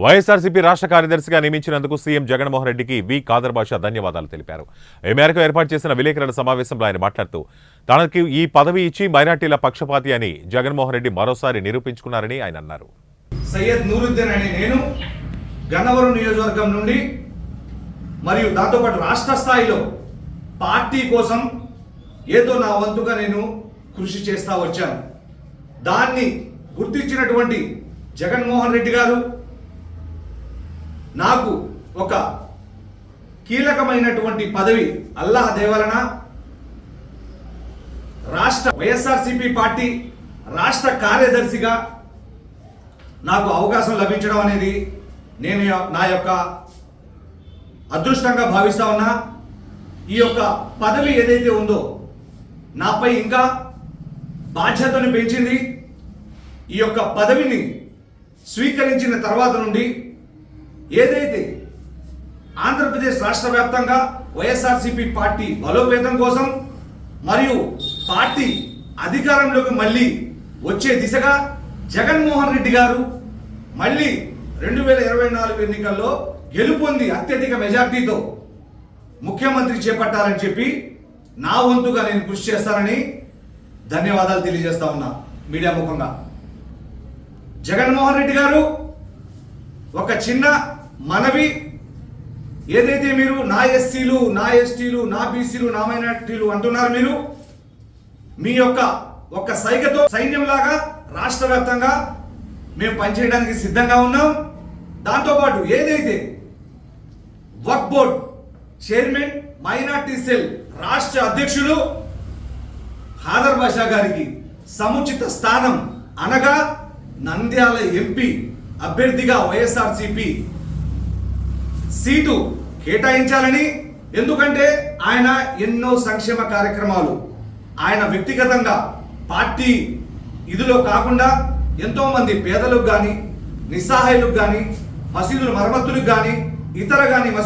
వైఎస్ఆర్సీపీ రాష్ట్ర కార్యదర్శిగా నియమించినందుకు సీఎం జగన్మోహన్ రెడ్డికి వి ఖాదర్ బాషా ధన్యవాదాలు తెలిపారు. ఈ మేరకు ఏర్పాటు చేసిన విలేకరుల సమావేశంలో ఆయన మాట్లాడుతూ తనకు ఈ పదవి ఇచ్చి మైనార్టీల పక్షపాతి అని జగన్మోహన్ రెడ్డి మరోసారి నిరూపించుకున్నారని ఆయన అన్నారు. సయ్యద్ నూరుద్దీన్ అనే నేను గన్నవరం నియోజకవర్గం నుండి మరియు దాంతోపాటు రాష్ట్ర స్థాయిలో పార్టీ కోసం ఏదో నా వంతుగా నేను కృషి చేస్తా వచ్చాను. దాన్ని గుర్తించినటువంటి జగన్మోహన్ రెడ్డి గారు నాకు ఒక కీలకమైనటువంటి పదవి అల్లాహ్ దేవలన రాష్ట్ర వైఎస్ఆర్సీపీ పార్టీ రాష్ట్ర కార్యదర్శిగా నాకు అవకాశం లభించడం అనేది నేను నా యొక్క అదృష్టంగా భావిస్తా ఉన్నా. ఈ యొక్క పదవి ఏదైతే ఉందో నాపై ఇంకా బాధ్యతను పెంచింది. ఈ యొక్క పదవిని స్వీకరించిన తర్వాత నుండి ఏదైతే ఆంధ్రప్రదేశ్ రాష్ట్ర వ్యాప్తంగా వైఎస్ఆర్సీపీ పార్టీ బలోపేతం కోసం మరియు పార్టీ అధికారంలోకి మళ్ళీ వచ్చే దిశగా జగన్మోహన్ రెడ్డి గారు మళ్ళీ 2024 ఎన్నికల్లో గెలుపొంది అత్యధిక మెజార్టీతో ముఖ్యమంత్రి చేపట్టాలని చెప్పి నా వంతుగా నేను కృషి చేస్తానని ధన్యవాదాలు తెలియజేస్తా ఉన్నా మీడియా ముఖంగా. జగన్మోహన్ రెడ్డి గారు ఒక చిన్న మనవి, ఏదైతే మీరు నా ఎస్సీలు, నా ఎస్టీలు, నా బీసీలు, నా మైనార్టీలు అంటున్నారు, మీరు మీ యొక్క ఒక సైగతో సైన్యంలాగా రాష్ట్ర వ్యాప్తంగా మేము పనిచేయడానికి సిద్ధంగా ఉన్నాం. దాంతోపాటు ఏదైతే వక్ఫ్ బోర్డ్ చైర్మన్ మైనార్టీ సెల్ రాష్ట్ర అధ్యక్షులు ఖాదర్ బాషా గారికి సముచిత స్థానం అనగా నంద్యాల ఎంపీ అభ్యర్థిగా వైఎస్ఆర్సీపీ సీటు కేటాయించాలని, ఎందుకంటే ఆయన ఎన్నో సంక్షేమ కార్యక్రమాలు ఆయన వ్యక్తిగతంగా పార్టీ ఇదిలో కాకుండా ఎంతో మంది పేదలకు కానీ, నిస్సహాయులకు కానీ, మసీదుల మరమ్మతులకు కానీ, ఇతర కానీ